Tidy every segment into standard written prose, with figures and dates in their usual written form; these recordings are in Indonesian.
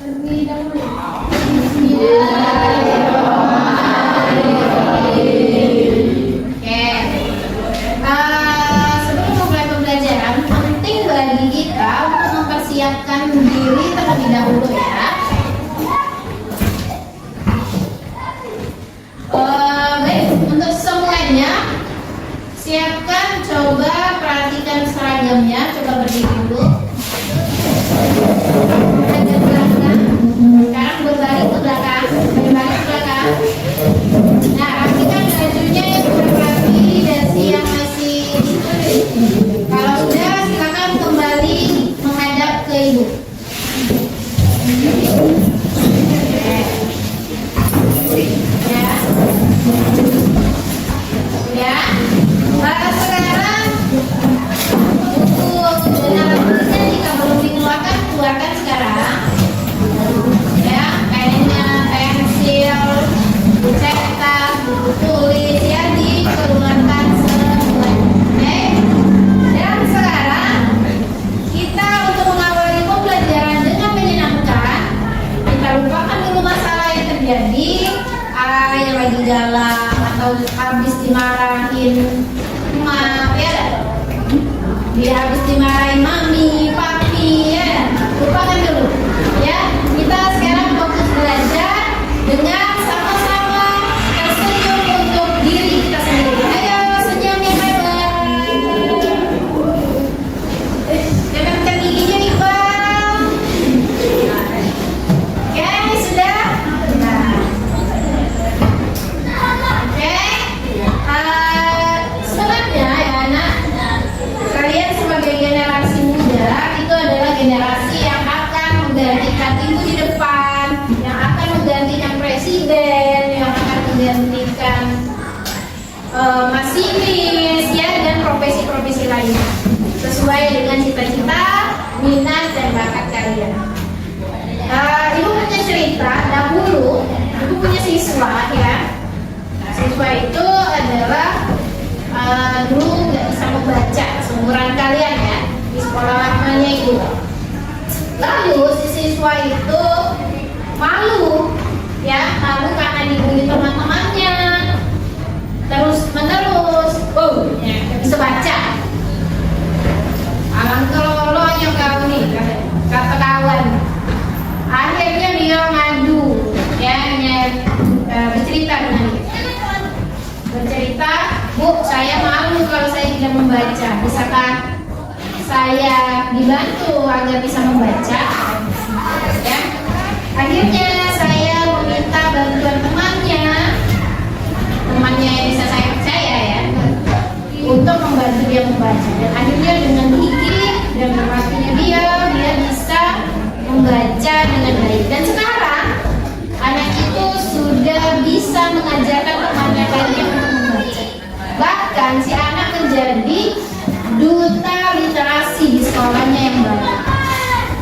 Terlebih dahulu. Bismillahirrahmanirrahim. Oke. Sebelum memulai pembelajaran, penting bagi kita untuk mempersiapkan diri terlebih dahulu ya. Baik, untuk semuanya siapkan, coba perhatikan seragamnya, coba berdiri dulu. Agak belakang. Sekarang berbalik ke belakang, berbalik ke belakang. Nah, rapikan bajunya yang kurang rapi, dasi yang masih ditulis. Kalau sudah, silakan kembali menghadap ke ibu. Ya, sekarang untuk dana rambutnya jika belum dikeluarkan, keluarkan sekarang. Ya, kainnya, pensil, cetak, buku tulis ya dikeluarkan semua. Oke. Dan sekarang kita untuk mengawali pembelajaran dengan menyenangkan, kita lupakan dulu masalah yang terjadi, yang lagi galak atau habis dimarahin dia habis dimarahin mami, papi ya, lupakan dulu ya. Kita sekarang fokus belajar dengan sama-sama tersenyum untuk diri kita sendiri. Ayo senyum yang hebat. Tekan giginya Iqbal. Oke, sudah. Oke. Sebenarnya ya anak, kalian sebagai generasi muda itu adalah generasi yang akan menggantikan ibu di depan, yang akan menggantikan presiden, yang akan menggantikan masinis ya, dan profesi-profesi lain sesuai dengan cita-cita, minat dan bakat kalian. Ibu punya cerita dahulu, ibu punya siswa ya. Siswa itu adalah dulu nggak bisa membaca, seumuran kalian ya, di sekolah lamanya itu. Lalu si siswa itu malu ya, malu karena dibully teman-temannya terus menerus, ya nggak bisa baca. Alangkah lolonya kau nih, kata kawan. Akhirnya dia ngadu ya, bercerita dengan dia. Bercerita, Bu, saya malu kalau saya tidak membaca. Bisakah saya dibantu agar bisa membaca? Ya. Akhirnya saya meminta bantuan temannya yang bisa saya percaya ya, untuk membantu dia membaca. Dan akhirnya dengan gigih dan berlatihnya dia bisa membaca dengan baik. Dan sekarang anak itu sudah bisa mengajarkan temannya lagi untuk membaca. Bahkan si anak menjadi duta literasi di sekolahnya yang baru.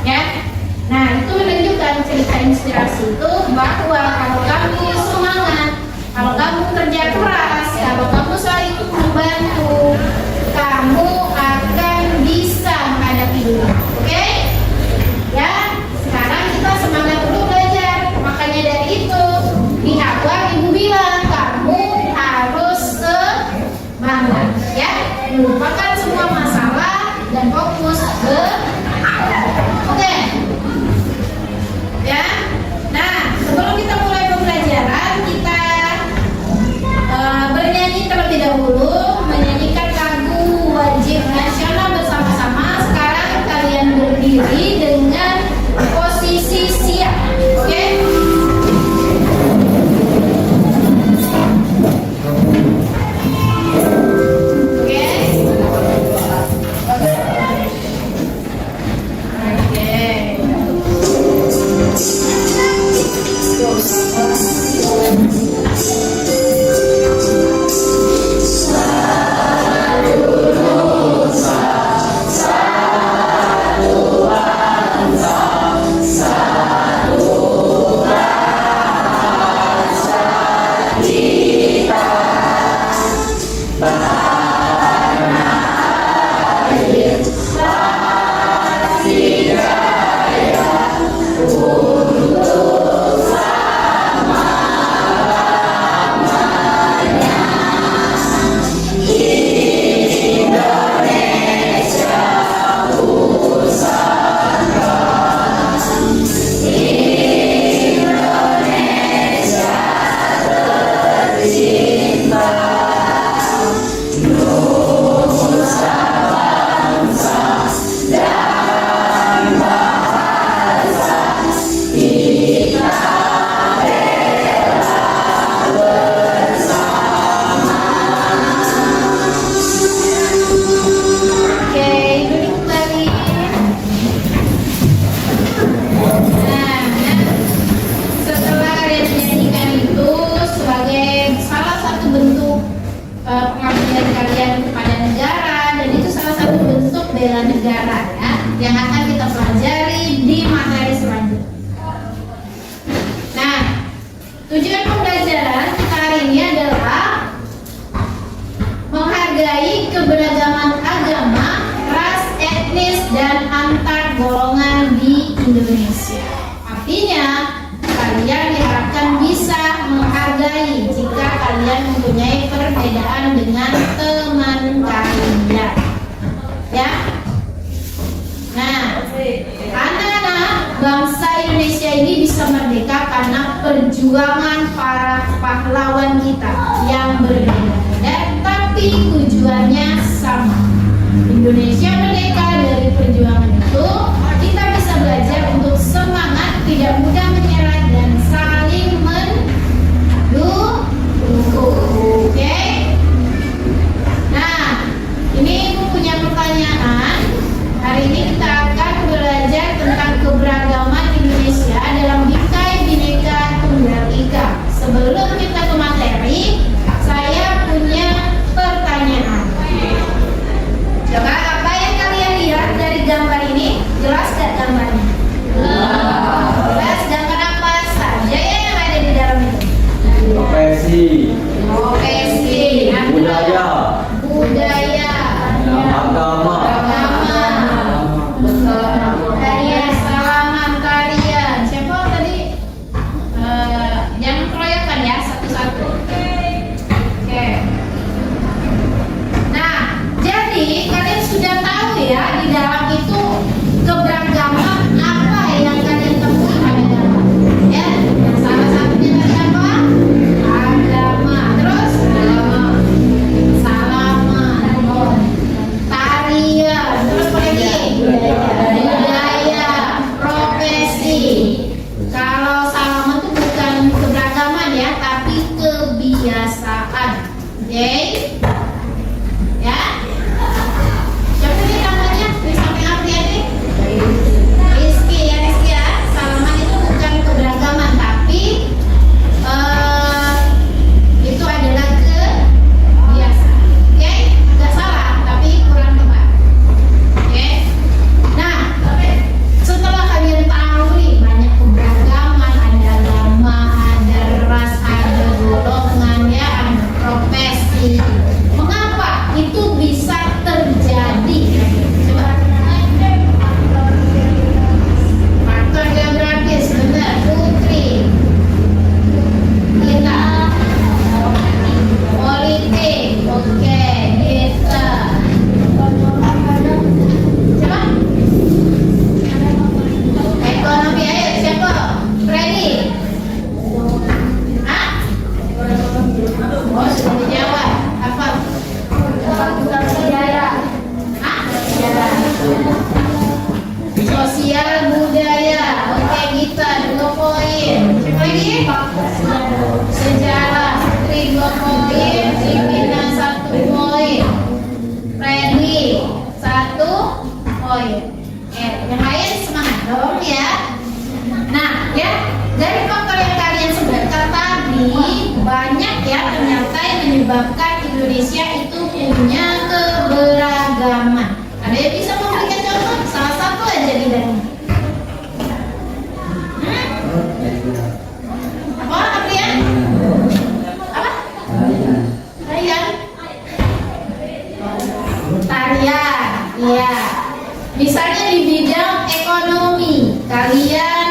Ya. Nah, itu menunjukkan cerita inspirasi itu bahwa kalau kamu semangat, kalau kamu kerja keras, kalau kamu selalu ikut membantu, kamu akan bisa menghadapi dunia. Oke? Ya. Sekarang kita semangat dulu belajar. Makanya dari itu di awal ibu bilang kamu harus semangat ya, melupakan semua masalah dan fokus ke oke ya. Nah, sebelum kita mulai pembelajaran, kita bernyanyi terlebih dahulu, menyanyikan lagu wajib nasional bersama-sama. Sekarang kalian berdiri dengan posisi siap, oke? Oke. pengabdian kalian kepada negara, dan itu salah satu bentuk bela negara ya, yang akan kita pelajari di materi selanjutnya. Nah, tujuan pembelajaran kita hari ini adalah menghargai keberagaman agama, ras, etnis, dan antar golongan di Indonesia. Artinya, kalian diharapkan bisa menghargai jika kalian mempunyai perbedaan dengan teman kalian. Ya. Nah, anak-anak bangsa Indonesia ini bisa merdeka karena perjuangan para pahlawan kita yang berbeda-beda, tapi tujuannya sama. Indonesia merdeka. Dari perjuangan itu kita bisa belajar untuk semangat, tidak mudah menyerah, dan saling mendukung. Oke? Nah, ini Ibu punya pertanyaan. Hari ini kita akan belajar tentang keberagaman Indonesia dalam bingkai Bhinneka Tunggal Ika. Sebelum kita ke materi, saya punya pertanyaan. Coba apa yang kalian lihat dari gambar ini? Jelas gak gambarnya? Jelas. Gambar apa saja ya yang ada di dalam itu? Profesi, budaya, agama, budaya, salaman, tarian. Siapa tadi? Jangan keroyokan ya, satu-satu. Oke. Nah, jadi kalian sudah tahu ya di dalam itu keberagaman apa yang kalian temui pada dalam. Ya, yang salah satunya tadi apa? Agama. Terus salaman, tarian, terus apa lagi? Budaya, profesi. Kalau salaman itu bukan keberagaman ya, tapi kebiasaan. Oke? Ya. Siapa nih namanya? Di samping Apria nih? Rizky ya, Rizky ya. Salaman itu bukan keberagaman, tapi itu adalah kebiasaan. Oke? Gak salah, tapi kurang tepat. Oke? Nah, setelah kalian tahu nih banyak keberagaman, ada agama, ada ras, ada golongan ya, ada profesi. Mengapa itu bisa terjadi? Coba. Faktor geografis, benar. Putri. Kita. Politik, oke. Kita. Coba. Ekonomi, ayo siapa? Freddy. Hah? Oh, sudah dijawab. Apa? Sejarah. Hah? Sejarah. Sosial budaya. Oke, kita 2 poin. Siapa lagi? Sejarah. Putri 2 poin. Cipina 1 poin. Freddy 1 poin. Yang lain semangat dong ya. Nah, ya, dari faktor yang kalian sebutkan tadi, banyak ya ternyata yang menyebabkan Indonesia itu punya keberagaman. Ada yang bisa memberikan contoh? Salah satu aja di dalam. Apa, Aprian? Apa? Tarian. Tarian, iya. Misalnya di bidang ekonomi, kalian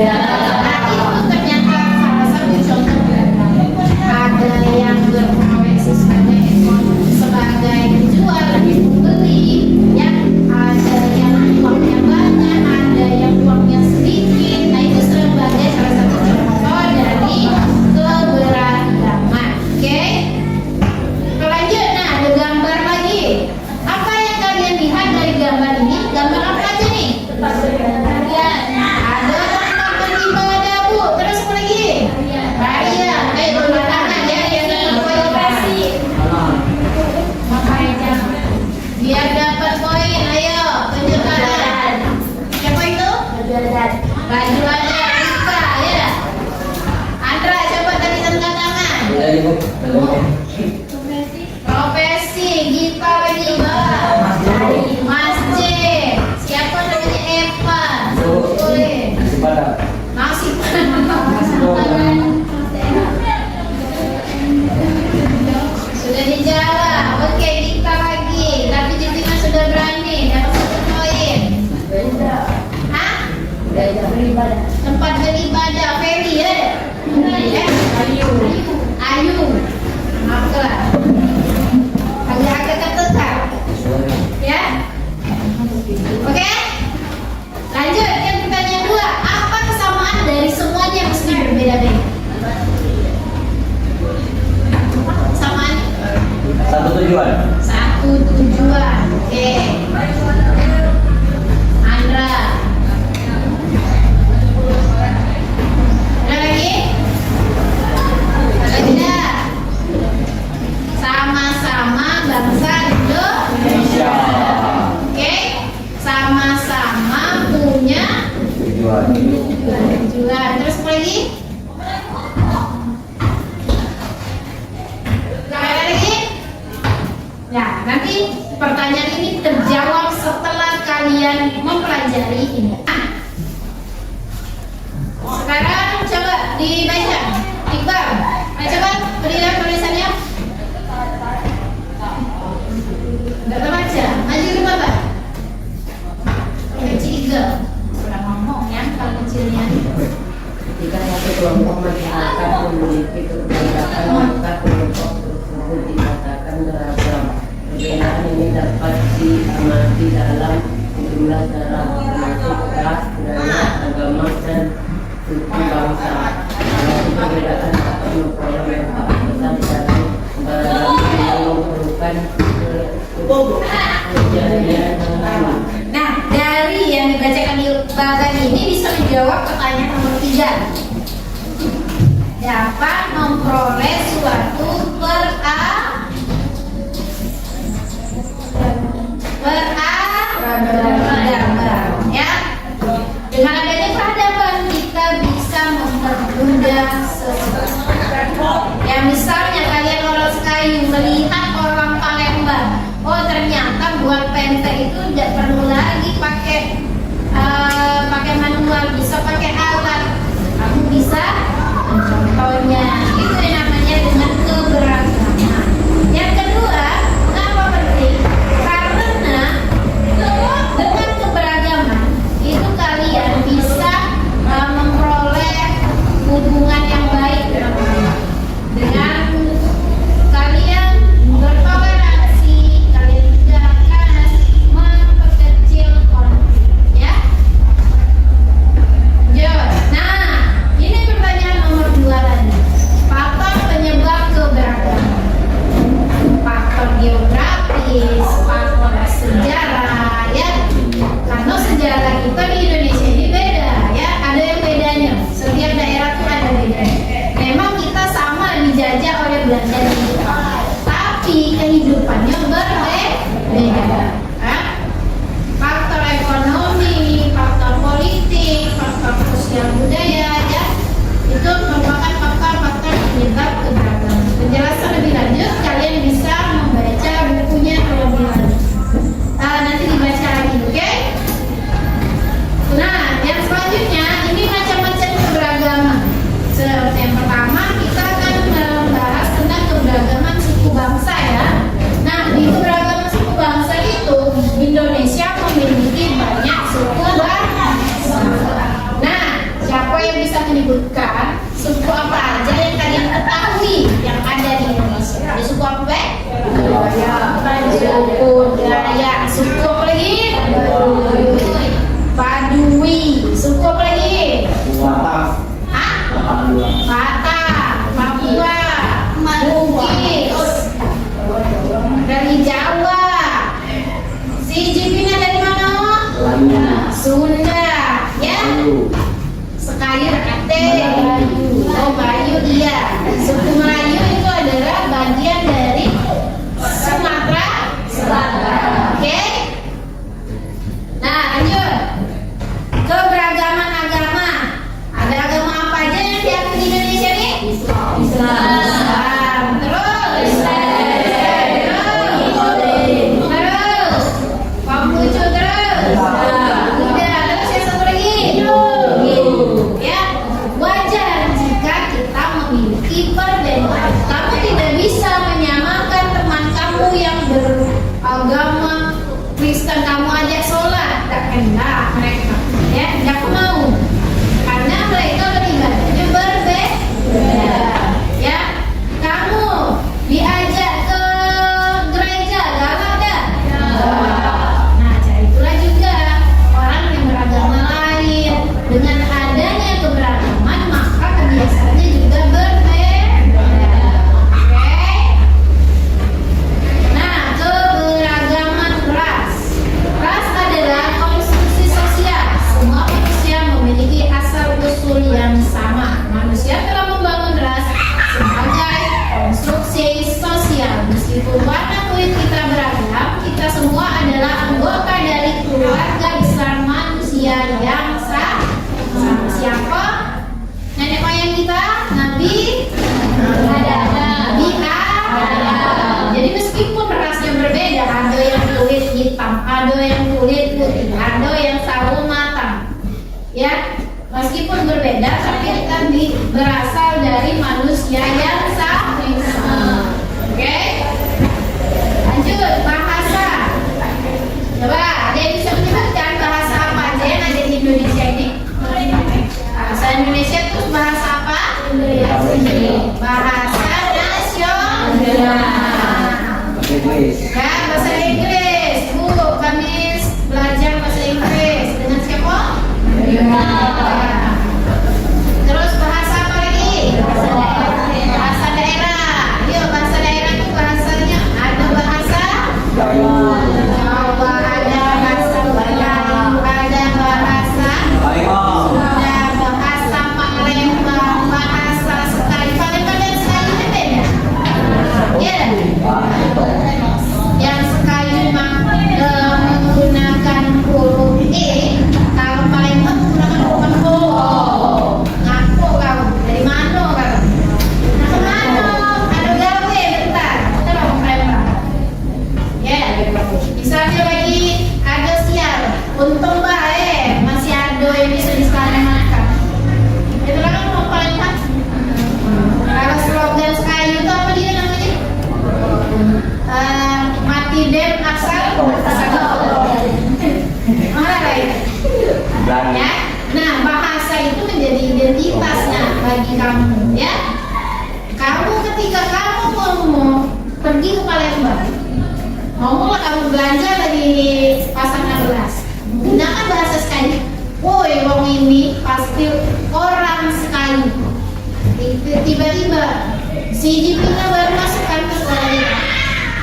Nah, itu ternyata salah satu contoh beragam. Ada yang berprofesi sebagai penjual, pembeli, ya. Ada yang uangnya banyak, ada yang uangnya sedikit. Nah, itu sebagai salah satu contoh dari keberagaman. Oke? Lanjut. Nah, ada gambar lagi. Apa yang kalian lihat dari gambar ini? Gambar apa aja nih? Ya, ada tempat beribadah, Bu. Terus apa lagi? Raya. Ayo tepuk tangan ya, yang dapat poin. Biar dapat poin, ayo tunjukkan. Siapa itu? Baju ada Rika, ya. Andra, coba tadi tanda tangan. Profesi, Gita lagi, Mbak. Mas J. Siapa namanya? Eva. Boleh. Masih sudah dijawab. Oke, Gita lagi. Tapi Jitina sudah berani. Dapat 1 poin. Hah? Tempat beribadah. Ferry, ya? Ayu. Maafkan. Agak ketukar. Ya? Oke? Lanjut, yang pertanyaan 2. Apa kesamaan dari semuanya mesti berbeda-beda? Kesamaan? Satu tujuan. Satu tujuan. Oke. Andra. Ada lagi? Ada. Sama-sama bangsa Indonesia. Oke. Sama-sama punya tujuan. Terus apa lagi? Ada lagi? Ya, nanti pertanyaan ini terjawab setelah kalian mempelajari ini. Sekarang coba dibaca. Iqbal, coba berilah tulisannya. Enggak terbaca. Maju ke Bapak. Kecil Iqbal. Udah ngomong ya, kalau kecilnya. Ketika satu kelompok masyarakat memiliki kebijakan, maka kelompok tersebut dikatakan beragam. Perbedaan ini dapat diamati dalam sejumlah cara, termasuk ras, budaya, agama, dan suku bangsa. Kalau perbedaan dapat memperoleh manfaat besar dari keberagaman yang memerlukan kejadian yang sama. Nah, dari yang dibacakan di bagian ini bisa menjawab pertanyaan nomor 3. Dapat memperoleh suatu peradaban, ya. Dengan adanya peradaban kita bisa mempermudah sesuatu. Ya, misalnya kalian orang Sekayu melihat orang Palembang, oh ternyata buat pente itu tidak perlu lagi pakai manual, bisa pakai alat. Kamu bisa contohnya. Itu yang namanya dengan keberagaman. Yang kedua, kenapa penting? Karena dengan keberagaman itu kalian bisa memperoleh hubungan yang baik dengan kalian bertoleransi, kalian tidak akan memperkecil konflik, ya. Jawab. Nah, ini pertanyaan nomor 2 lagi. Faktor penyebab keberagaman. Faktor geografis, faktor sejarah, ya. Karena sejarah kita di Indonesia ini beda, ya. Ada yang bedanya. Setiap daerah tuh ada bedanya. Memang kita sama dijajah oleh Belanda dan Jepang, tapi kehidupannya berbeda. Faktor ekonomi, faktor politik, faktor sosial budaya, ya, itu merupakan faktor-faktor penyebab keberagaman. Penjelasan lebih lanjut kalian bisa membaca bukunya terlebih lanjut. Nanti dibaca lagi, oke? Nah, yang selanjutnya ini macam-macam keberagaman. Yang pertama kita akan membahas tentang keberagaman suku bangsa, ya. Nah, di keberagaman suku bangsa itu apa, Be? Suku Dayak. Suku apa lagi? Badui. Suku apa lagi? Hah? Batak, Papua, Bugis, dari Jawa. Si Jipina dari mana? Sunda, ya? Sekayur Ate. Oh, Bayu, iya. Suku Melayu itu adalah bagian dari Sumatera Selatan. Oke? Nah, lanjut. Keberagaman agama. Ada agama apa aja yang diakui di Indonesia nih? Islam. Terus? Terus? Konghucu terus? Udah, terus yang satu lagi? Ya, wajar jika kita memiliki perbedaan. Kamu tidak bisa menyamakan teman kamu yang beragama Kristen, kamu ajak sholat, tak kena mereka. Ya, tidak mau. Karena mereka beribadahnya berbeda. Ya, kamu diajak ke gereja, gak ada. Nah, cara itulah juga orang yang beragama lain. Dengan adanya keberagaman, maka kebiasaannya juga berbeda. Oke? Nah, keberagaman ras. Ras adalah konstruksi sosial. Semua manusia memiliki asal usul yang sama. Manusia telah membangun ras sebagai konstruksi sosial. Meskipun warna kulit kita beragam, kita semua adalah anggota dari keluarga besar manusia yang sama. Siapa? Nenek moyang kita, Nabi Adam. Jadi meskipun rasnya berbeda, ada yang kulit hitam, ada yang kulit putih, ada yang sawo matang. Ya, meskipun berbeda, tapi kita berasal dari manusia yang sama. Oke? Lanjut, bahasa. Coba, ada yang bisa menyebutkan bahasa apa aja yang ada di Indonesia ini? Bahasa Indonesia itu bahasa apa? Bahasa nasional. Ya, bahasa Inggris. Bu, kami belajar bahasa Inggris dengan siapa? Terus bahasa apa lagi? Bahasa daerah. Yuk, bahasa daerah itu bahasanya ada bahasa Jawa, ada bahasa Betawi, ada bahasa Sunda, bahasa Palembang, bahasa Sekali. Palembang dan Sekali itu beda. Iya. Yang Sekali menggunakan huruf E, kalau Palembang menggunakan huruf O. Ngaku kau? Dari mana kau? Nah, kemana? Ada gawe bentar. Kita mau Palembang. Ya, misalnya lagi ada sial. Untung baik masih ada yang bisa diselamatkan. Itulah kan mau Palembang. Kalau slogan Sekali itu apa dia namanya? Mati dem asal mana ya? Ya. Nah, bahasa itu menjadi identitasnya bagi kamu, ya. Kamu ketika kamu mau pergi ke Palembang, mau kamu belanja dari pasar 16, gunakan bahasa Sekali. Woi, wong ini pasti orang Sekali. Tiba-tiba si Jipina baru masukkan ke sekolah ini.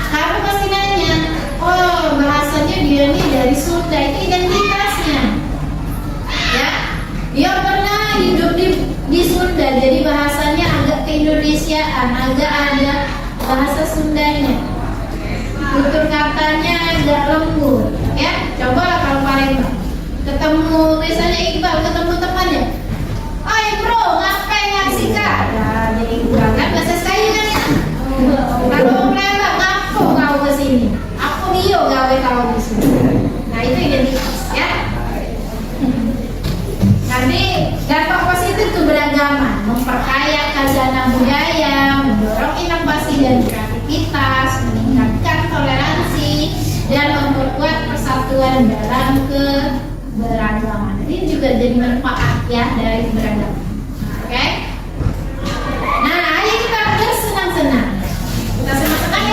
Kamu pasti nanya, oh bahasanya dia nih dari Sunda, itu identitasnya. Ya, dia pernah hidup di Sunda, jadi bahasanya agak keindonesiaan, agak ada bahasa Sundanya. Tutur katanya agak lembut. Ya, cobalah kalau Palembang ketemu misalnya Iqbal, ketemu temannya, oi bro, ngapain ngasih kak? Nah, jadi kurang kan bahasa Sekali kan ya. Kalau Palembang, ngapo kau kesini? Aku bio gawe kau kesini. Nah itu identitas ya. Nanti dampak positif keberagaman, memperkaya khazanah budaya, mendorong inovasi dan kreativitas, meningkatkan toleransi, dan memperkuat persatuan dalam keberagaman. Ini juga jadi manfaat ya dari keberagaman. Oke? Nah, ayo kita bersenang-senang. Kita senang-senang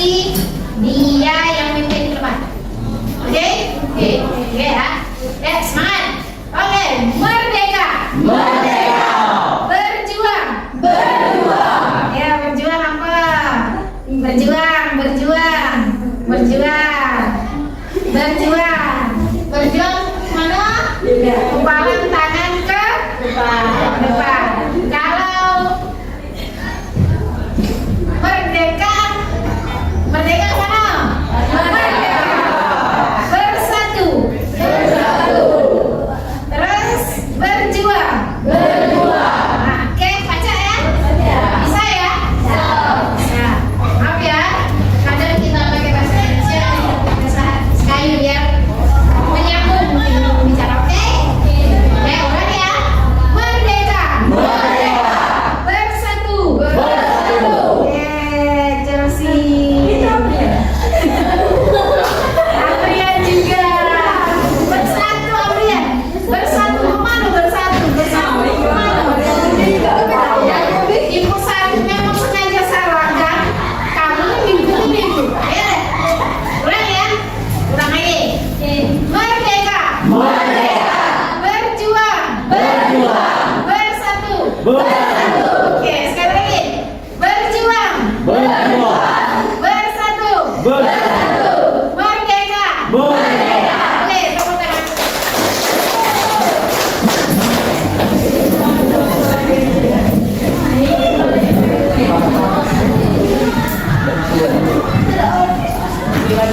Jersey, dia yang mimpin ke depan. Oke? Oke ya. Ya, semangat. Oke, merdeka. Merdeka. Berjuang. Berjuang. Ya, berjuang apa? Berjuang. Berjuang mana? Kepalan tangan ke depan. Kalau merdeka mana? Merdeka. Bersatu. Terus berjuang. Nah, oke, baca ya. Bisa ya? Bisa. Maaf ya, kadang kita pakai bahasa Indonesia bahasa sekali biar menyambung bicara. Oke? Oke, ulang ya. Merdeka. Bersatu. Oke, Chelsea. Aprian juga. Bersatu, Aprian. Bersatu kemana? Bersatu kemana? Ibu saya memang sengaja salah kan? Kamu minggu. Ya, ulang ya. Ulang lagi. Merdeka. Berjuang. Bersatu. Oke, sekali lagi. Berjuang. Bersatu. Merdeka. Oke, tepuk tangan.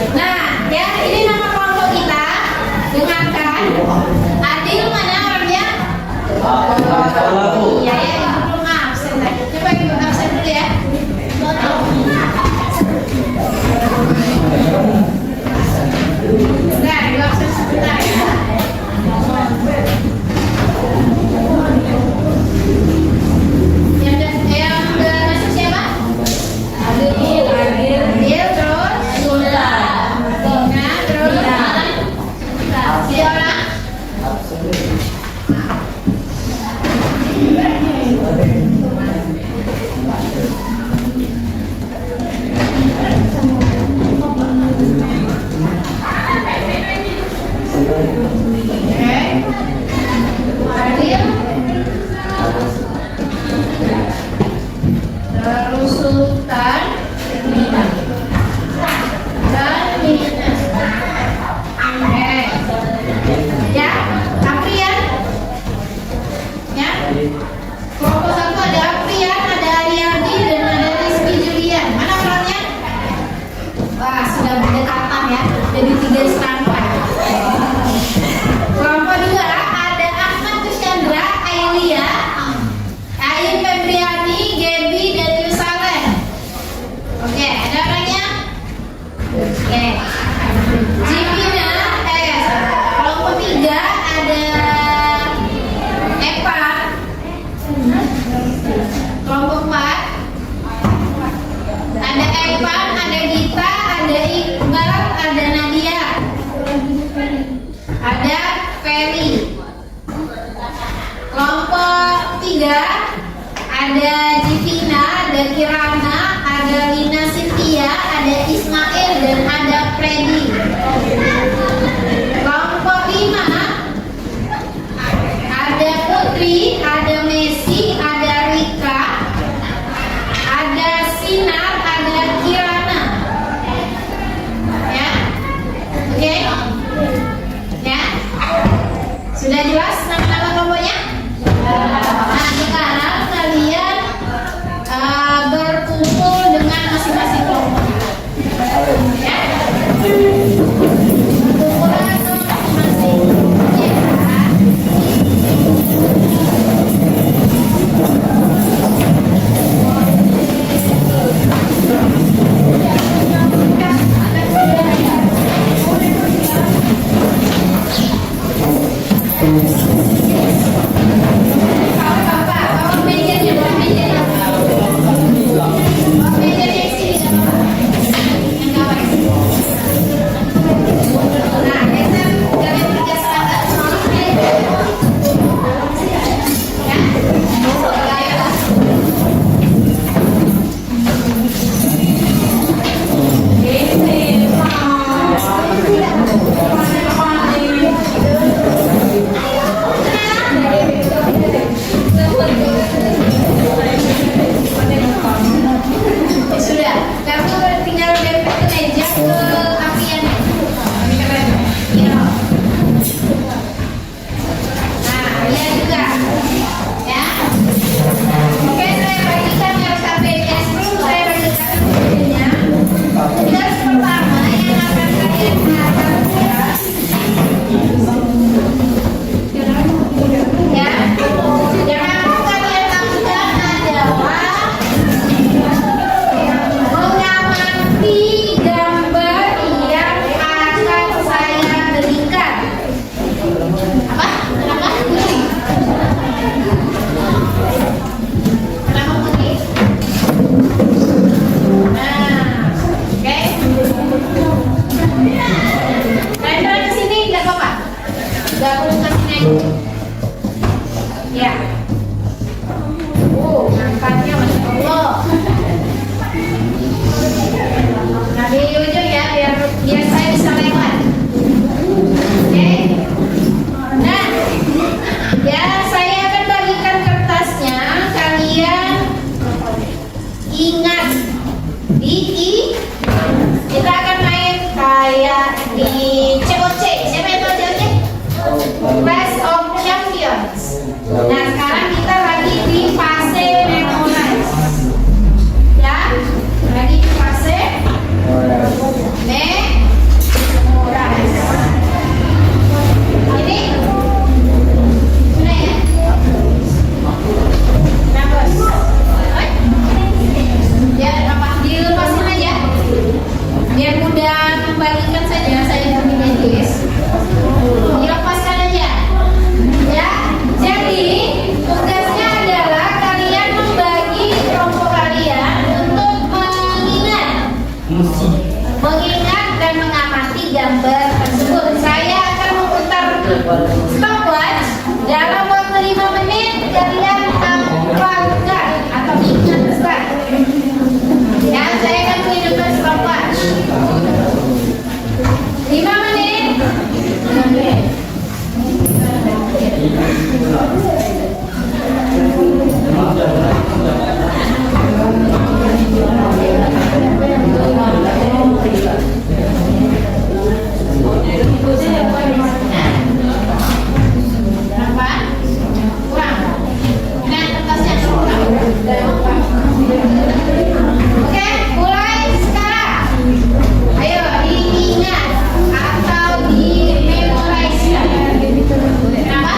Nah, ya ini nama kelompok kita. Dengarkan. Adil mana orangnya? Iya ya, ibu belum absen tadi. Coba ibu absen dulu ya. Bentar, ibu absen sebentar ya. Yang udah masuk siapa? Adil, terus Tina, terus Viola. Adil, terus Sultan dan Nina. Oke. Ya, Aprian. Ya. Kelompok satu ada Aprian, ada Ariadi, dan ada Rizky Julian. Mana orangnya? Wah, sudah berdekatan ya. Jadi 3 serangkai. Kelompok 2 ada Ahmad Kuschandra, Ailia, Ain Febriani, Gaby, dan Yusaleh. Oke, ada orangnya? Oke. Jipina, kelompok 3 ada Eva. Kelompok 4 ada Evan, ada Gita, ada Iqbal, ada Nadia, ada Ferry. Kelompok 3 ada Jivina, ada Kirana, ada Lina Cynthia, ada Ismail, dan ada Freddy. Kelompok 5 ada Putri, ada Messi, ada Rika, ada Sinar, ada Kirana. Ya, oke, ya, sudah jelas nama-nama kelompoknya. Nah, sekarang kalian berkumpul dengan masing-masing kelompok. Ya. Kumpulan masing-masing. Ya. ingat. Kita akan main kayak di COC. Siapa yang tahu COC? Clash of Champions. Nah, sekarang kita lagi di fase memorize. Ya, lagi di fase memorize. Ini mana ya? Nah, bos. Ya, apa dilepasin aja? Biar mudah membagikan saja. Saya punya guys. Dilepaskan aja. Ya, jadi tugasnya adalah kalian membagi kelompok kalian untuk mengingat dan mengamati gambar tersebut. Saya akan memutar stopwatch dalam waktu 5 menit. Kalian hafalkan atau ingatkan. Ya, saya akan menghidupkan stopwatch. 5 menit. Berapa? Kurang. Nah, kertasnya kurang. Oke, mulai sekarang. Ayo diingat atau di memorize. Kenapa?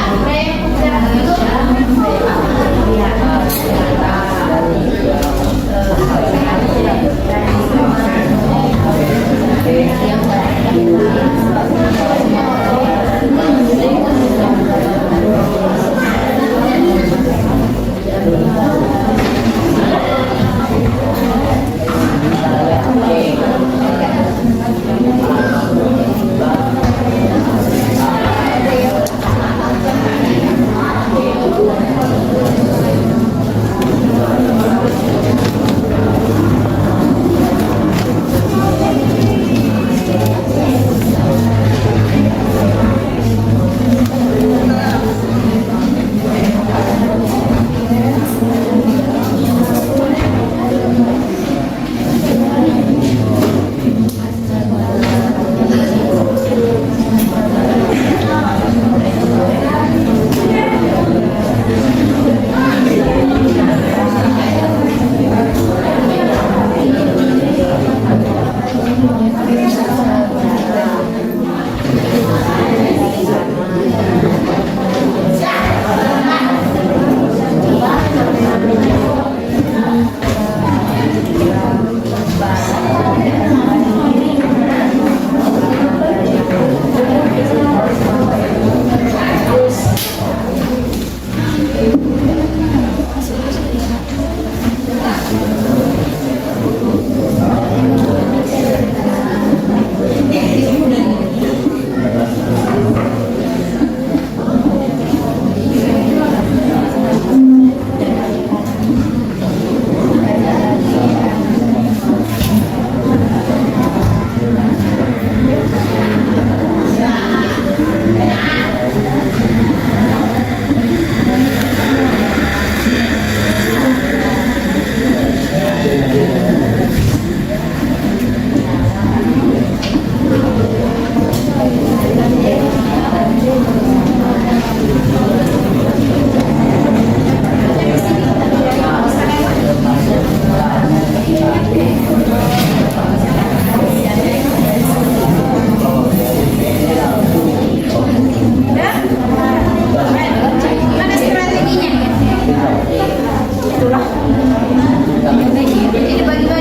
Jadi bagi-bagi.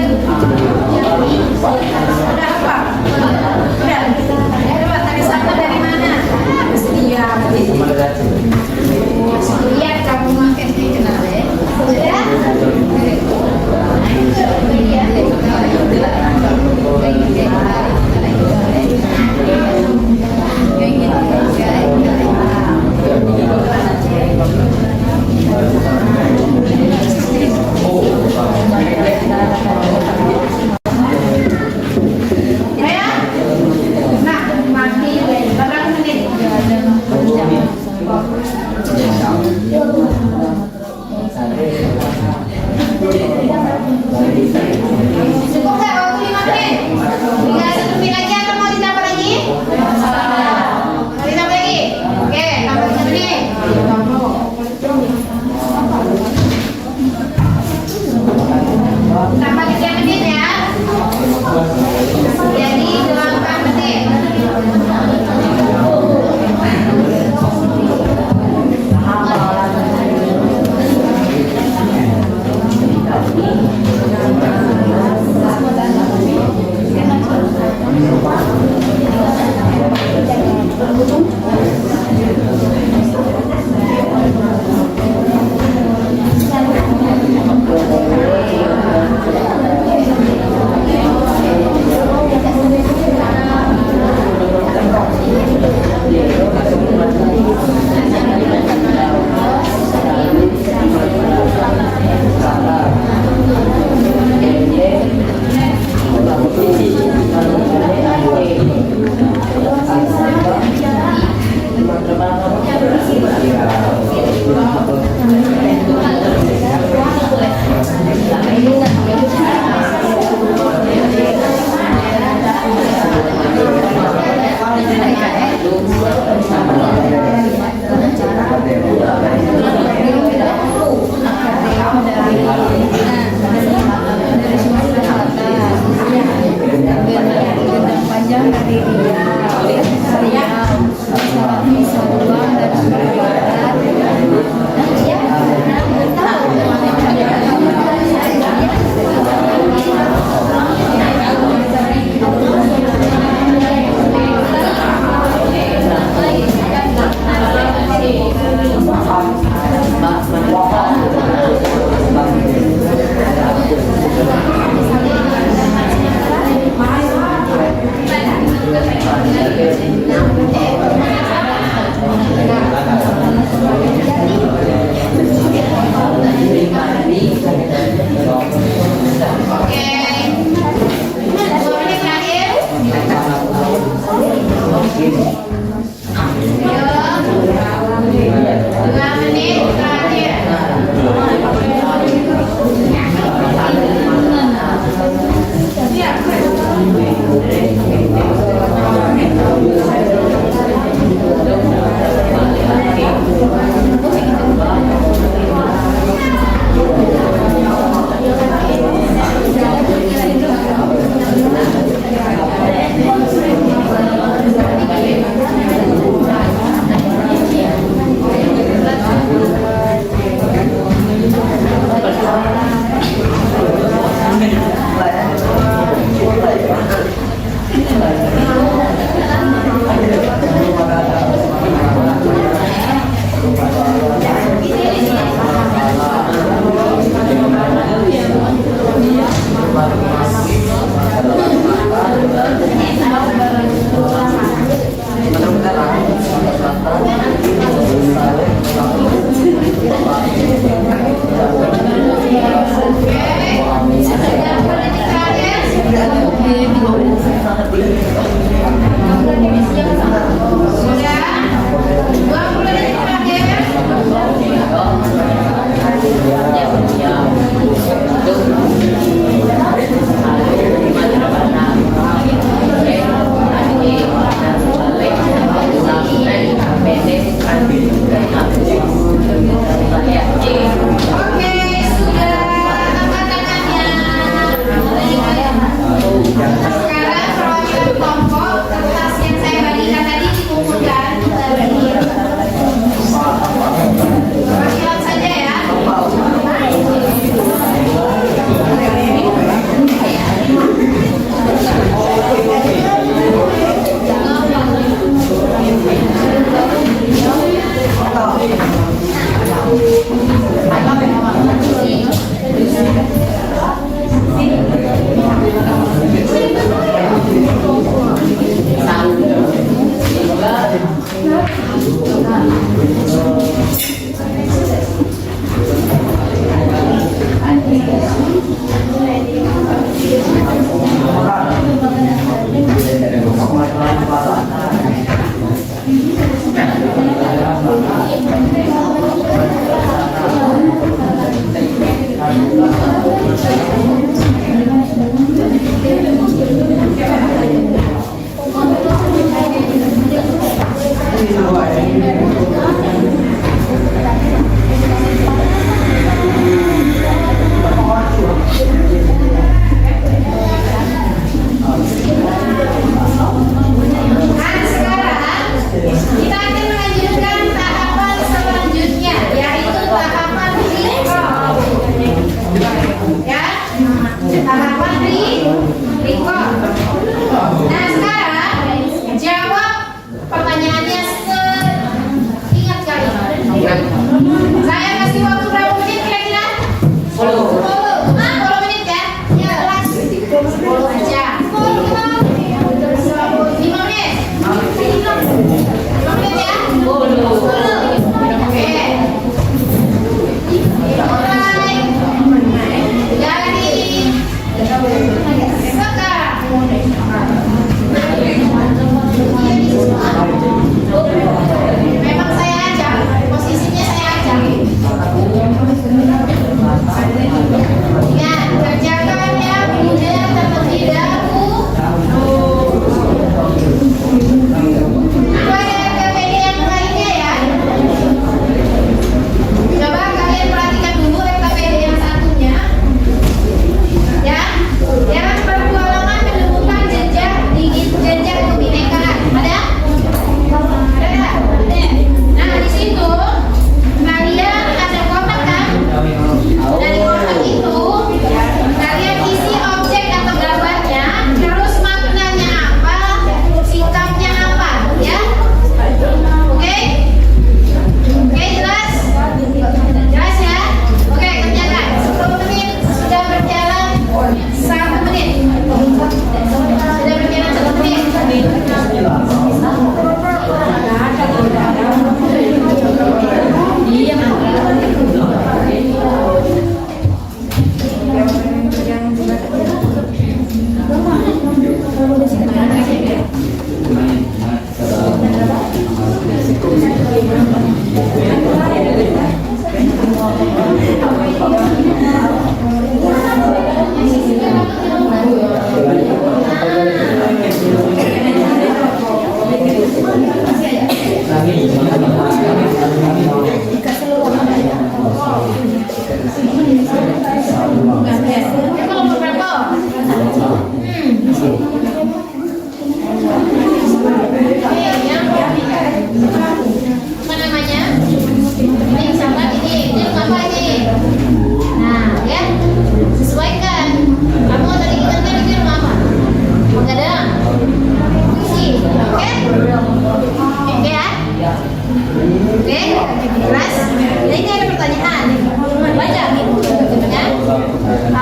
Tambah tiga menit ya. Jadi 8 menit. Panjang dari Riau, Salami, Sabang, dan Sumatera Barat.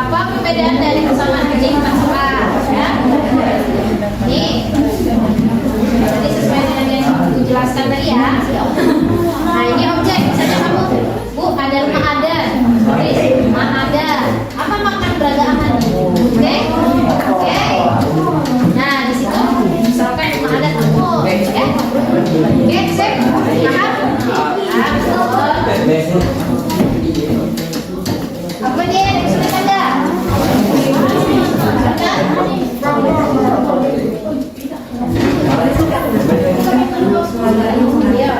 Apa perbedaan dari kesamaan kucing empat soal? Ya. Nih. Tadi sesuai dengan yang dijelaskan tadi ya. Nah ini objek, misalnya kamu, Bu, ada rumah ada, tulis rumah ada. Apa makna beragama? Oke, oke. Nah di situ misalkan rumah ada kamu, ya. Oke, sip, paham? Betul. Apa dia yang kesulitan ada? Iya.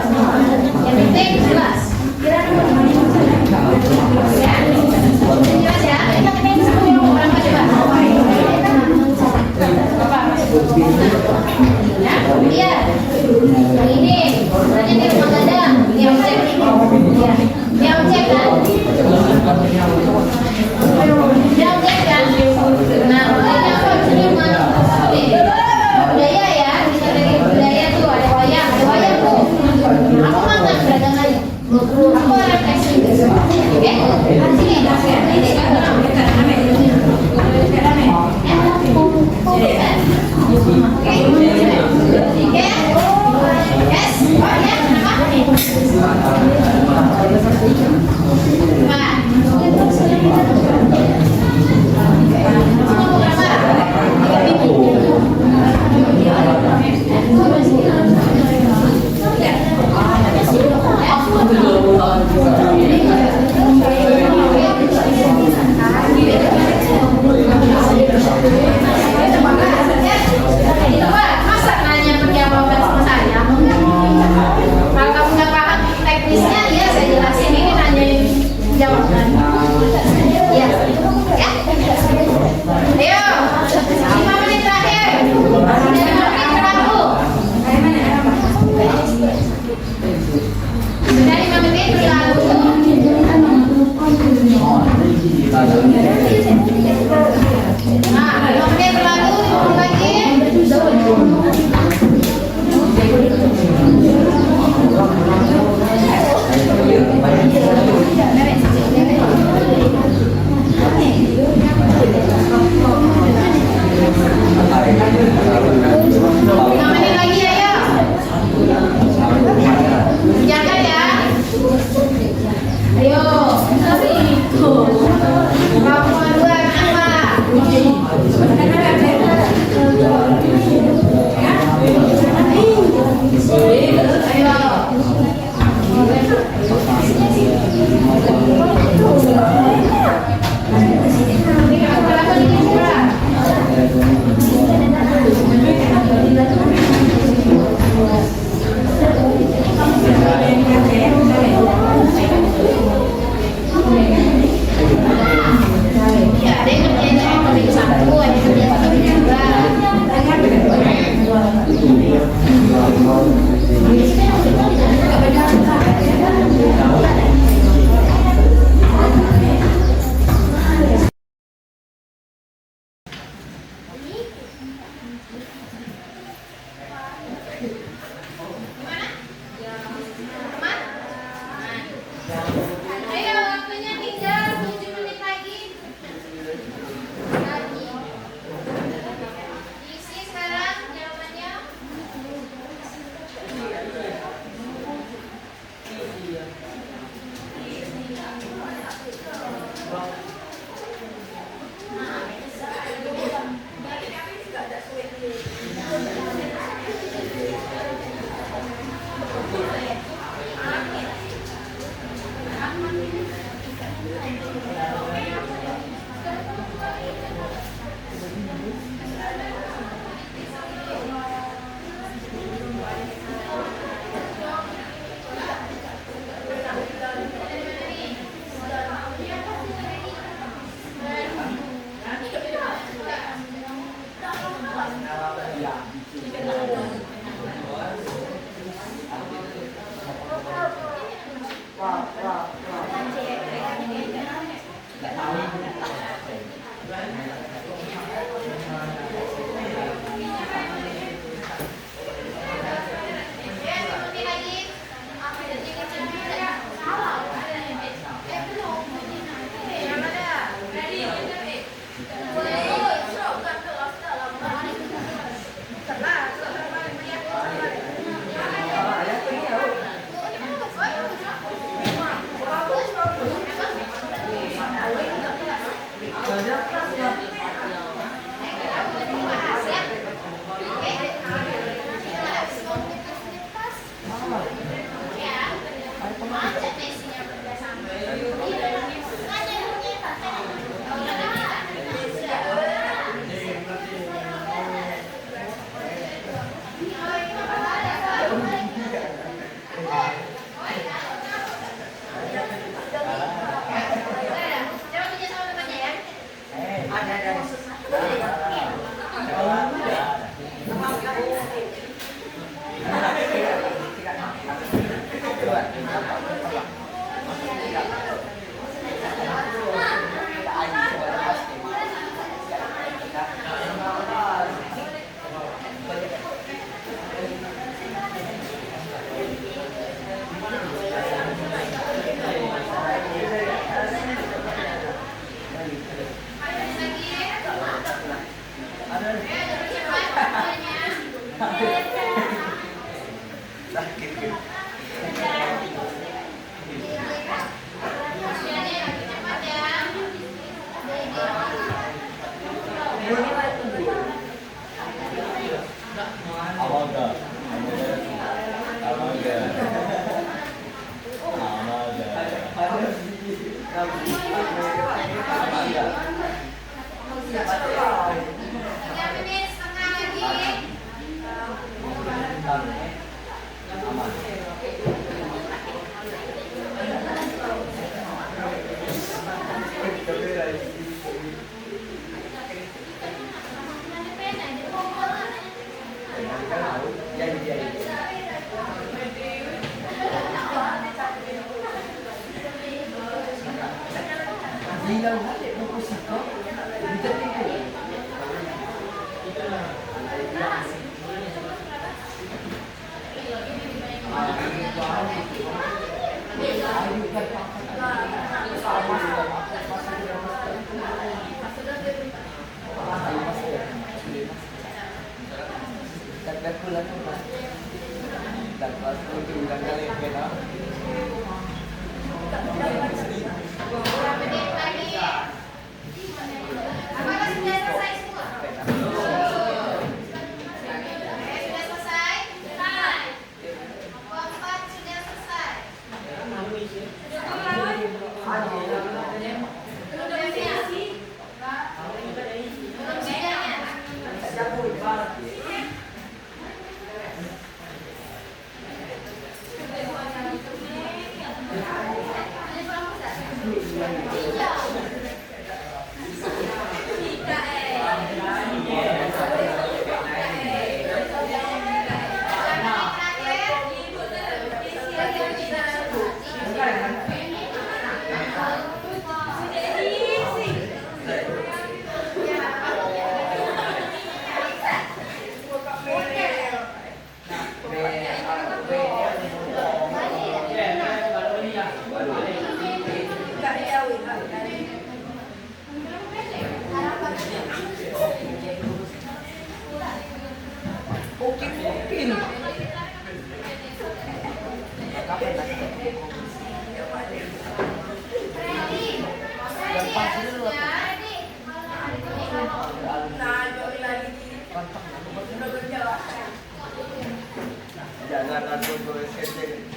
Jangan aku boleh sedih.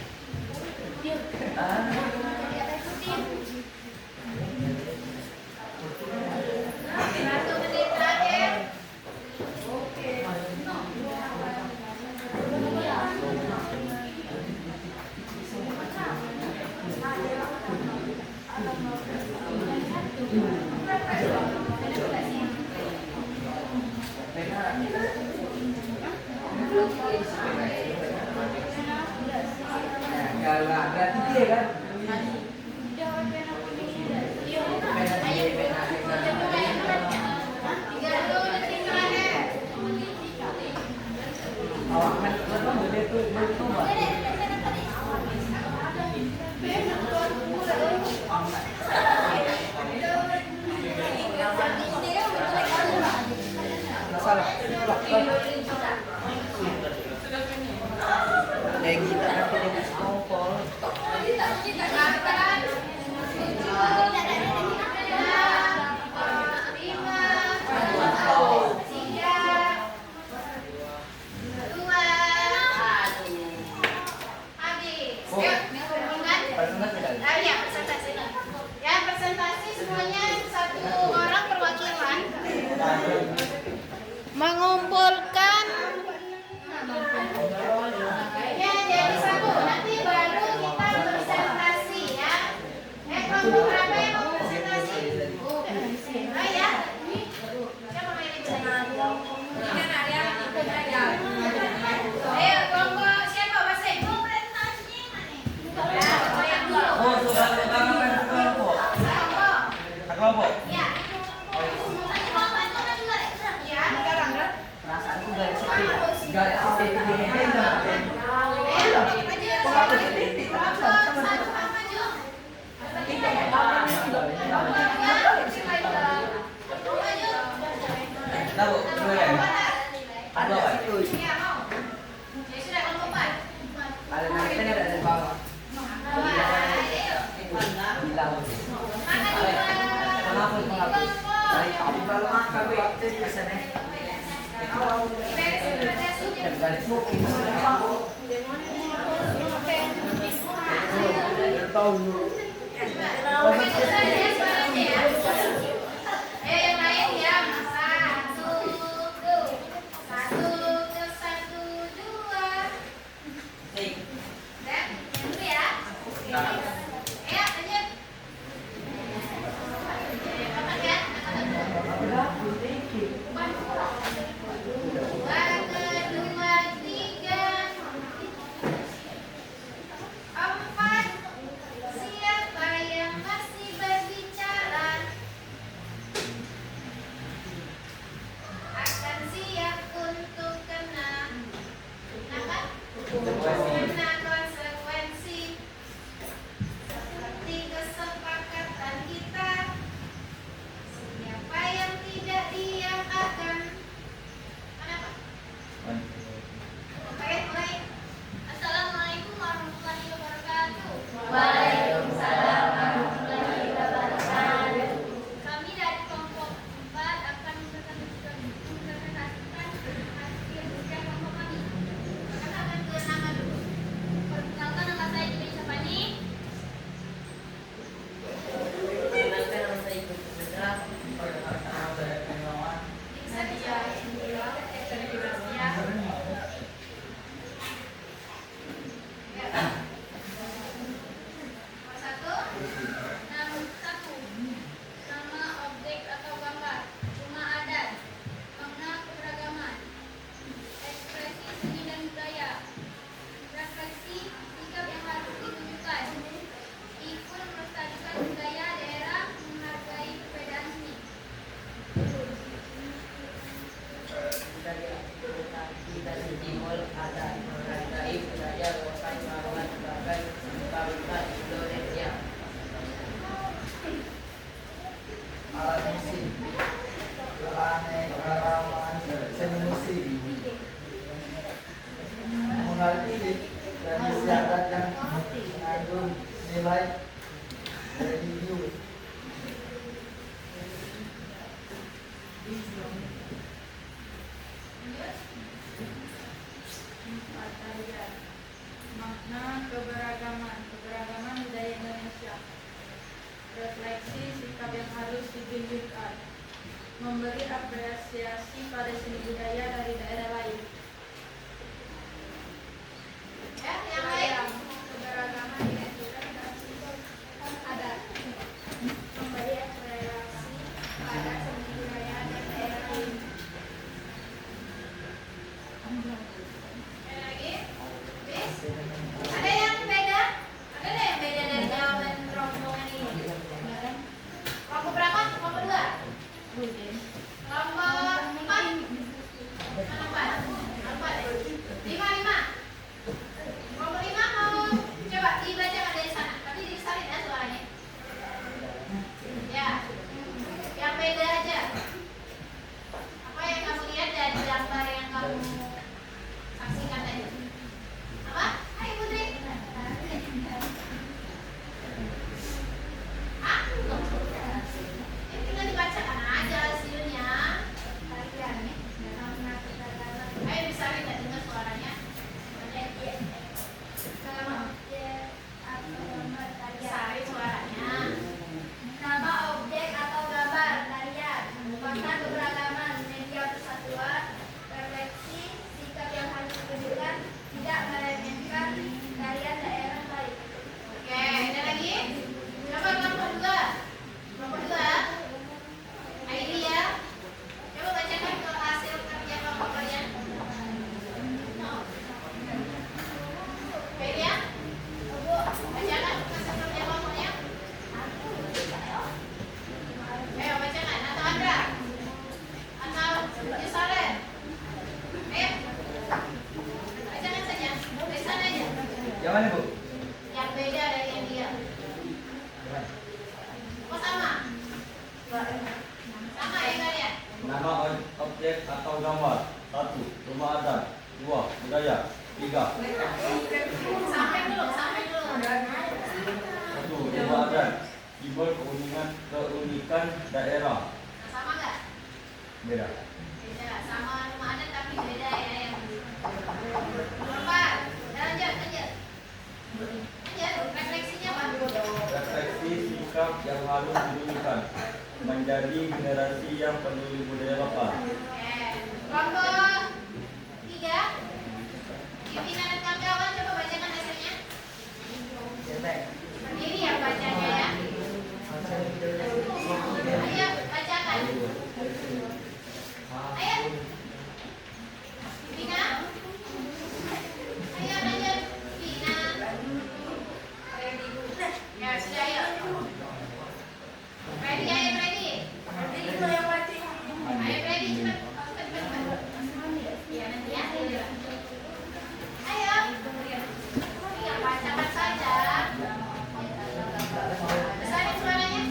Kalau ada dia kan. Salah. Kayak kita kan tidak skopol. mengumpulkan Ya, jadi satu. Nanti baru kita presentasi ya. Kelompok berapa yang mau presentasi? Oh ya. Siapa main itu? Ayo, kelompok siapa? Bahasa Ibu presentasinya mana? Ya, oh yang dulu. Oh, sudah kelompok. Kelompok. Ya. Ya. Perasaanku gak sepi. Gak sepi. Tahu, boleh. Ada apa? Ada namanya ada di bawah. Bilang. Menghapus. Dari kamu kalau makan itu biasanya. Dari smoking. Tahu. Yang lain ya. Satu, dua. Dan yang itu ya. Ya, lanjut. Kapan ya? Satu, dua, tiga, empat. Siapa yang masih berbicara akan siap untuk kena konsekuensi seperti kesepakatan kita. Siapa yang tidak diam akan mulai. Assalamualaikum warahmatullahi wabarakatuh. Waalaikumsalam warahmatullahi wabarakatuh. Kami dari kelompok 4 akan mempresentasikan hasil ujian kelompok kami. Perkenalkan ke nama dulu. Perkenalkan, nama saya Ibu Sapani. Perkenalkan, nama saya Ibu Putra. Bisa dijelaskan. Nama objek atau gambar, rumah adat, makna keberagaman, ekspresi seni dan budaya, refleksi sikap yang harus ditunjukkan, ikut melestarikan budaya daerah, menghargai perbedaan seni. Kita Timur ada menghargai budaya lokal Maluan sebagai bangsa Indonesia. Alat musik. Keanekaragaman seni musik. Menghargai dan istiadat yang mengandung nilai religius. makna keberagaman budaya Indonesia, refleksi sikap yang harus ditunjukkan, memberi apresiasi pada seni budaya dari daerah lain. Ya, yang lain. Keberagaman identitas dan sikap adat, memberi apresiasi pada seni budaya dari daerah lain. Ada lagi? Bis? Ada yang beda? Ada nggak yang beda dari jawaban rombongan ini? Kelompok berapa? Kelompok 2? Kelompok 4? Mana 4? mana Bu? Yang beda dari yang dia. Oh sama? Sama ya kalian? Nama objek atau gambar. 1. Rumah adat. 2. Budaya. 3. Sampai dulu. 1. Rumah adat. Simbol keunikan daerah. Sama nggak? Beda. Beda. Sama rumah adat tapi beda ya yang nomor 4. Lanjut. Refleksinya apa? Refleksi sikap yang harus ditunjukkan menjadi generasi yang peduli budaya lokal. Kelompok 3. Pimpinan dan kawan-kawan coba bacakan hasilnya. Sendiri ya bacanya ya. Ayo bacakan. Ayo. Pimpinan. Ayo lanjut. Pimpinan. Ya sudah ayo. Ready, ayo ready. Ayo ready cepat. Ya nanti ya. Ayo. Ya bacakan saja. Besarin suaranya.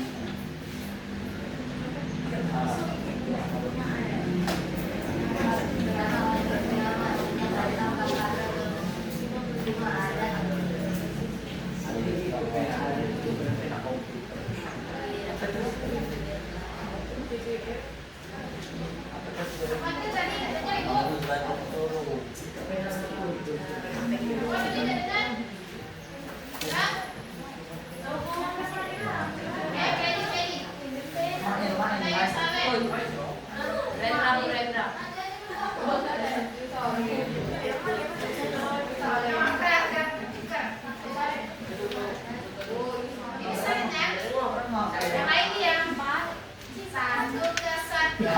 Apa tadi dengar Ibu? Apa tadi dengar? Ya? Ready. Ayo sampai. Rendra. Ini saritnya. Yang lain ya. 1 ke 1. 2.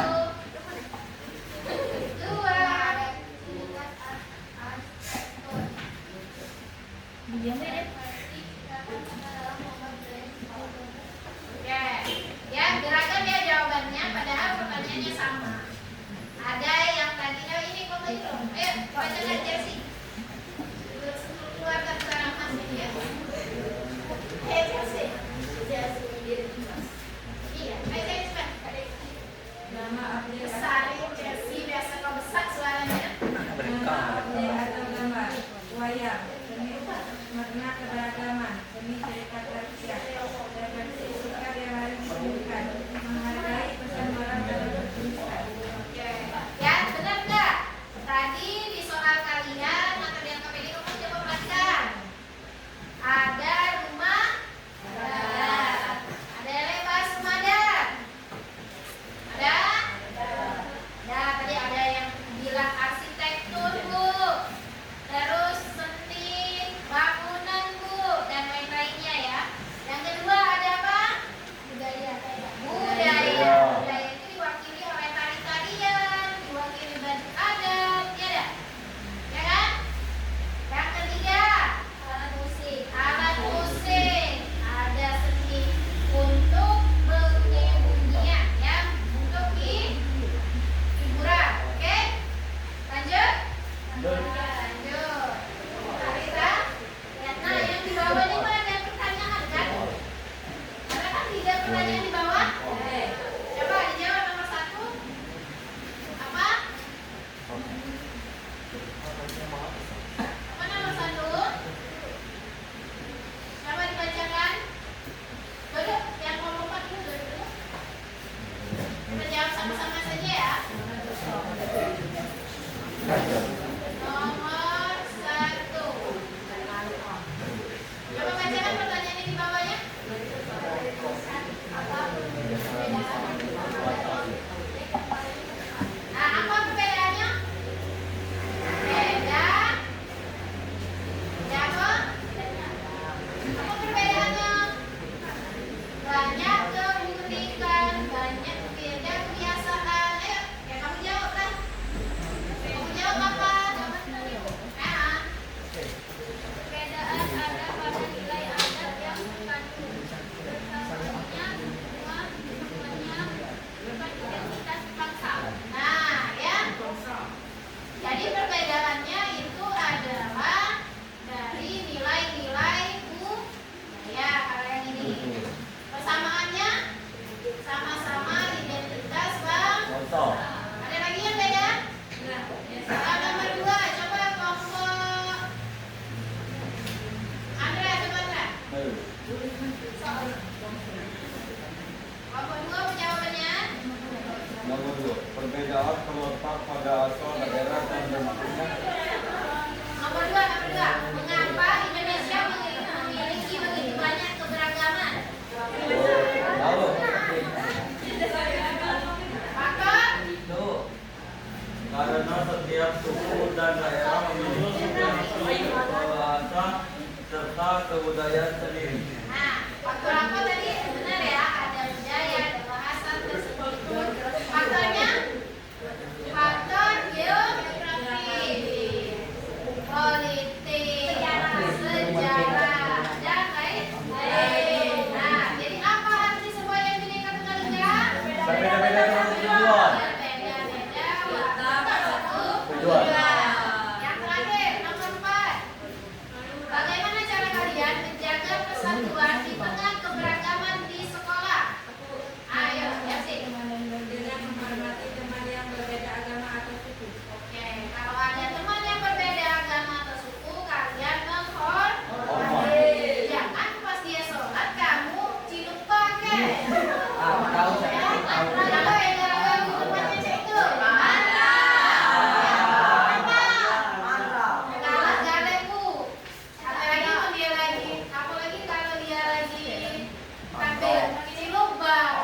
Ya, gerakan ya jawabannya padahal pertanyaannya sama. Ada yang tadinya ini kok belum. Ayo, bacakan Jersey. Keluarkan sekarang Mas ya. Jersey. Iya, ayo cepat. Nama objek Besar Jersey biasa kau besar suaranya. atau gambar, wayang, seni makna keberagaman, seni cerita rakyat, refleksi sikap yang harus ditunjukkan, menghargai pesan moral dalam bertulisan. Ya, benar nggak? Tadi di soal kalian materi yang KPD kamu coba perhatikan. Ada rumah adat, ada yang lepas rumah adat. Ada? Tadi ada yang bilang arsitektur Bu, terus seni bangunan Bu, dan lain-lainnya ya. Yang kedua ada apa? Budaya. Perbedaan terletak pada asal daerah dan bentuknya. Nomor dua, mengapa Indonesia memiliki begitu banyak keberagaman? Lalu, Maka karena setiap suku dan daerah memiliki bahasa serta kebudayaan sendiri. nah, faktor apa tadi? Benar ya, ada budaya, ada bahasa tersebut. Faktornya, faktor geografi, politik, sejarah, dan lain-lain. Nah, jadi apa arti sebuah yang Bhinneka Tunggal Ika? Berbeda-beda dengan tujuan. Berbeda-beda waktu satu Tujuan. Yang terakhir, nomor 4. Bagaimana cara kalian menjaga persatuan di tengah keberagaman di sekolah? Ayo, ya sih. Dengan menghormati teman yang berbeda agama atau suku. Oke, kalau ada teman yang berbeda agama atau suku, kalian menghormati. Jangan pas dia sholat kamu ciluk pakai. Tahu saya. Tahu. Kalau yang gara-gara hukumannya itu, kalah galeku. Apalagi kalau dia lagi, apalagi kalau dia lagi tampil ciluk bang.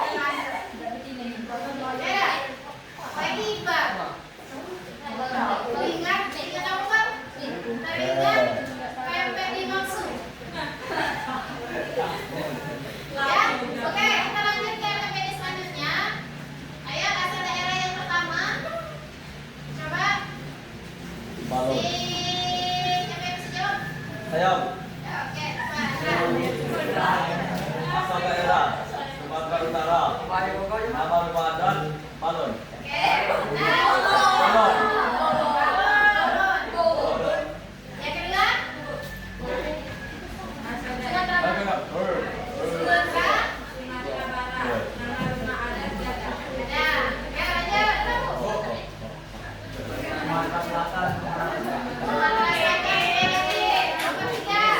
Ya, apalagi bang. Teringat, kamu bang. Teringat, pempek dimaksud. Ya, oke, kita lanjut ke PPD selanjutnya. Ayo, asal daerah yang pertama. Coba. Balon. Siapa yang bisa jawab? Ayam. Ya, oke, Pak. Asal daerah Sumatera Utara. Baik, pokoknya Nama rumah adat Balon. Oke. Nah, Balon. Balon. Yang kedua? Asal Sumatera daerah Barat. Sumatera Barat. Nama rumah adat Jagat. Ada. Ya, lanjut. Sumatera Selatan. Sumatera Selatan. Nomor 3.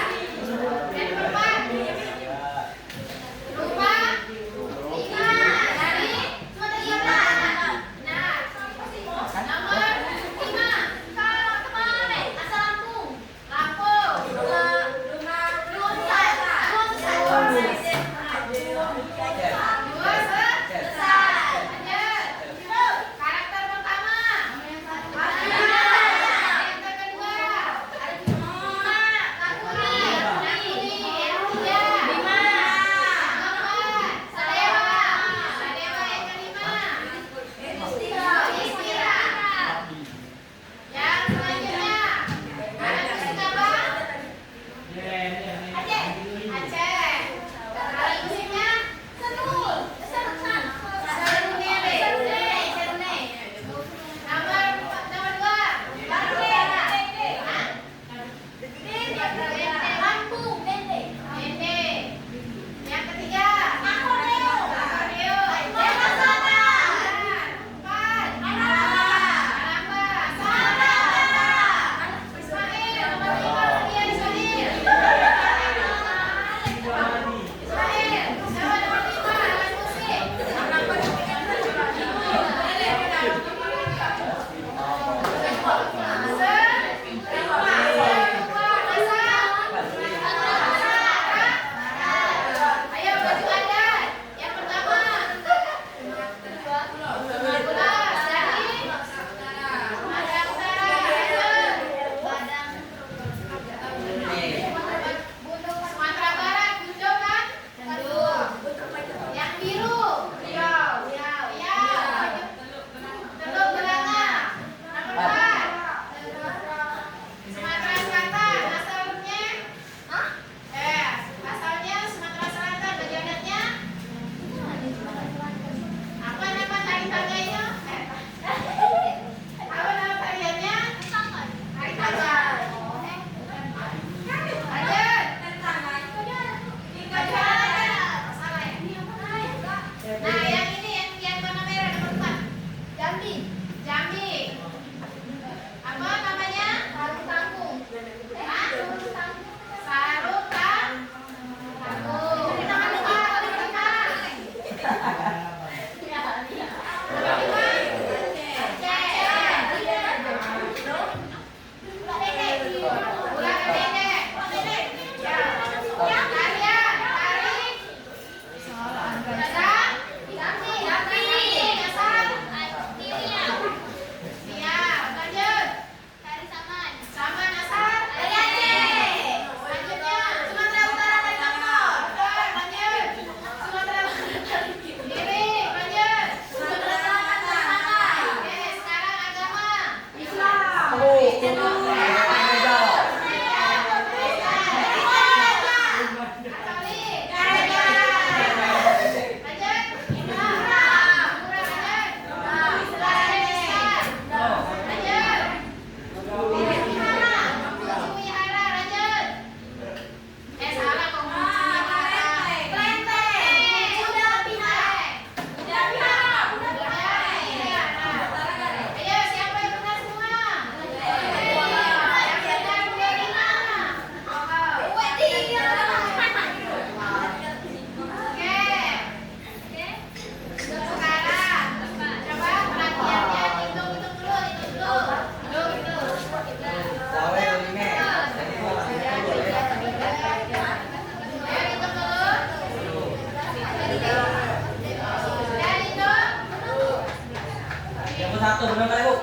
satu, benar kan ibu?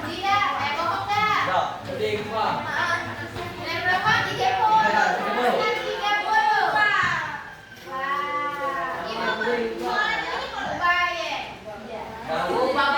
Tidak, bohong dah. Tidak, jadi Pak. Nilai berapa? 30. Tiga, 30. 30. Wah. Ibu ubah ya. Ubah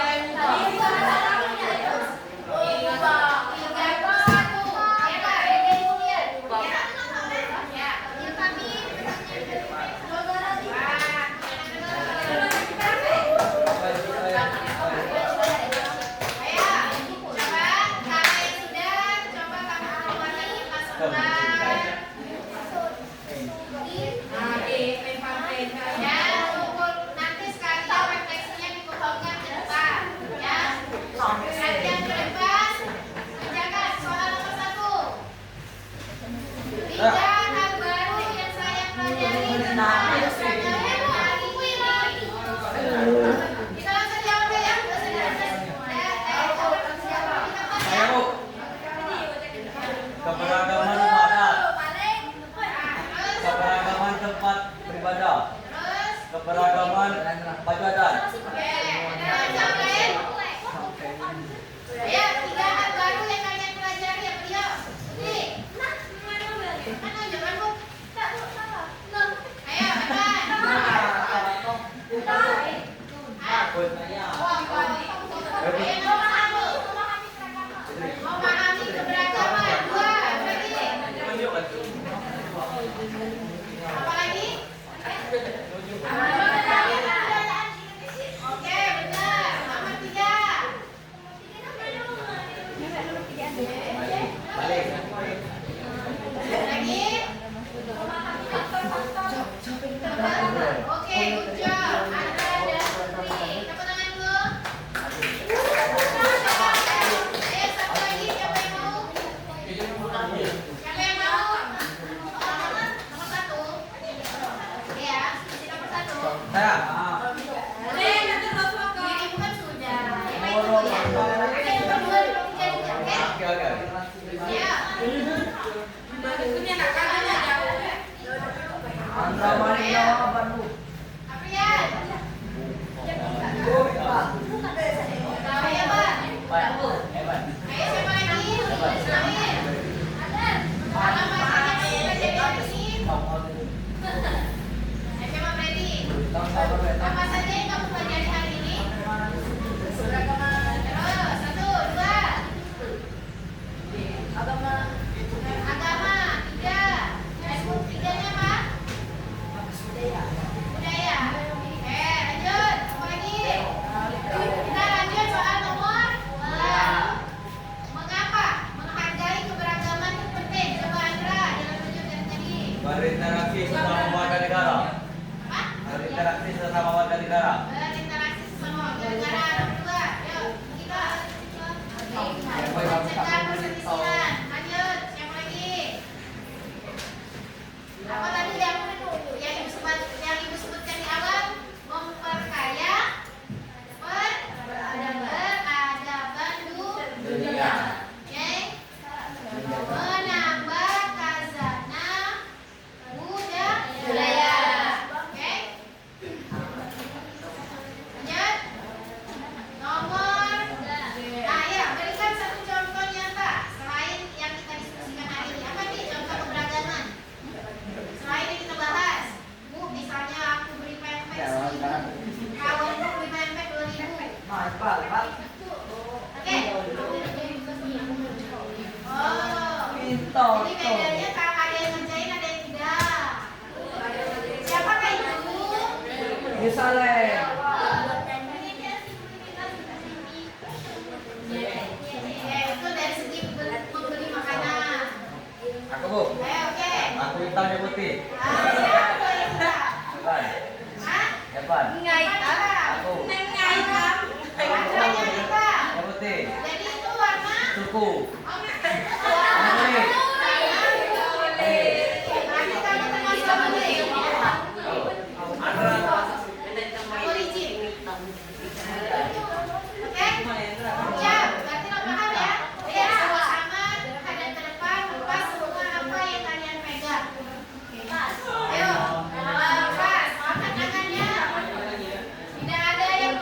Keberagaman adat, keberagaman tempat beribadah, keberagaman baju adat. Ya, 3 hal baru yang kalian pelajari apa dia? Mana jangan Bu. Ayo, memahami keberagaman. 2, berarti. Apa lagi? Oke, benar. Nomor 3. Lagi? Oke, good job. Andra dan Putri. Tepuk tangan dulu. Ayo, satu lagi. Siapa yang mau? Siapa yang mau? Nomor 1. Ya, nomor 1. Saya. Ini bukan sudah. Yang lain dulu ya. Oke, nomor 2, nomor 3 juga. Oke? Oke. Ya. Andra Maria Bandung. Aprian. Tahu ya, Pak? Hebat. Ayo, siapa lagi? Amin. Apa maksudnya pelajari hari ini? Ayo, siapa Freddy? Apa saja yang kamu pelajari hari ini? Terus, 1, 2. Agama. 3. Facebook 3-nya apa? Budaya. Oke, lanjut. Apa lagi? Kita lanjut soal nomor 2. Mengapa menghargai keberagaman itu penting? Coba Andra, jangan tunjuk dari tadi. Berinteraksi sesama warga negara. Apa? Berinteraksi sesama warga negara. Berinteraksi sama warga negara. Nomor 2. Yuk, kita. Mencegah perselisihan. Lanjut. Siapa lagi? Apa tadi yang ibu sebutkan di awal? Memperkaya peradaban dunia. Oke? Menambah khazanah budaya. Oke? Lanjut. Nomor. Nah, ya, berikan satu contoh nyata selain yang kita diskusikan hari ini. Apa nih contoh keberagaman? Selain yang kita bahas, Bu, misalnya aku beri pempek 1.000, kawanku beri pempek 2.000. Oke. Oh. Jadi bedanya kalau ada yang ngerjain, ada yang tidak. Siapakah itu? Yerusalem. Itu dari segi membeli makanan. Aku Bu. Oke. Aku hitam dia putih. Siapa yang tidak? Depan. Hah? Depan. Aku. Warnanya hitam. Yang putih. Jadi itu warna Suku. Berarti kamu termasuk membeli. Origin. Oke? Siap. Berarti lo paham ya? Ya, sama-sama hadap ke depan, lepas semua apa yang kalian pegang. Ayo. Lepas. Angkat tangannya. Tidak ada yang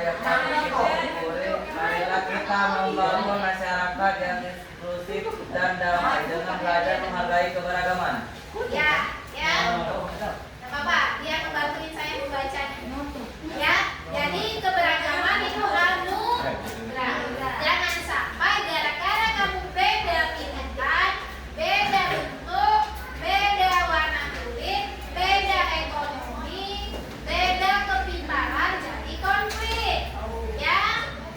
budaya kami boleh. Marilah kita membangun masyarakat yang inklusif dan damai dengan belajar menghargai keberagaman. Ya, ya. Nah, Bapak, dia ngebantuin saya membacanya. Ya, jadi keberagaman itu anugerah. Jangan sampai gara-gara kamu beda pilihan, beda bentuk, beda warna kulit, beda ekonomi, beda kepintaran jadi konflik. Ya,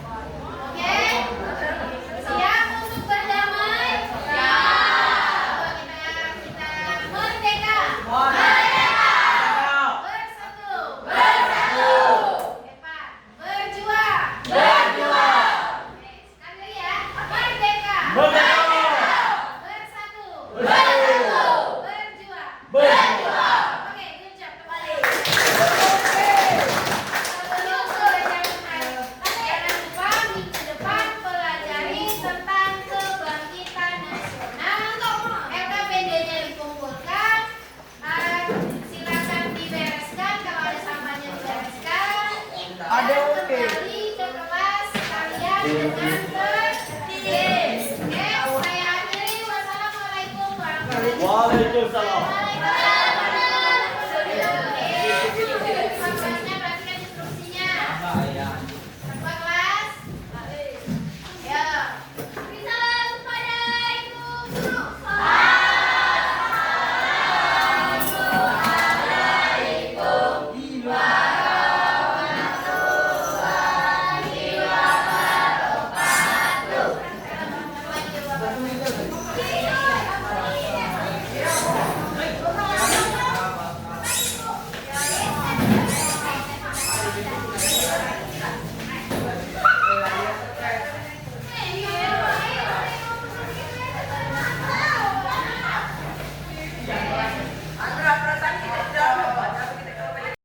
oke? Siap untuk berdamai? Ya. Kita merdeka. Bersatu. Hebat. Berjuang. Oke, sekali lagi ya. Merdeka. Bersatu. Berjuang. Oke, good job. Kembali. Sebelum belajar mengaji, jangan lupa minggu depan pelajari tentang kebangkitan nasional. LKPD-nya dikumpulkan. Silakan dibereskan, kalau ada sampahnya dibereskan. Ada, Dan oke. kembali ke kelas kalian dengan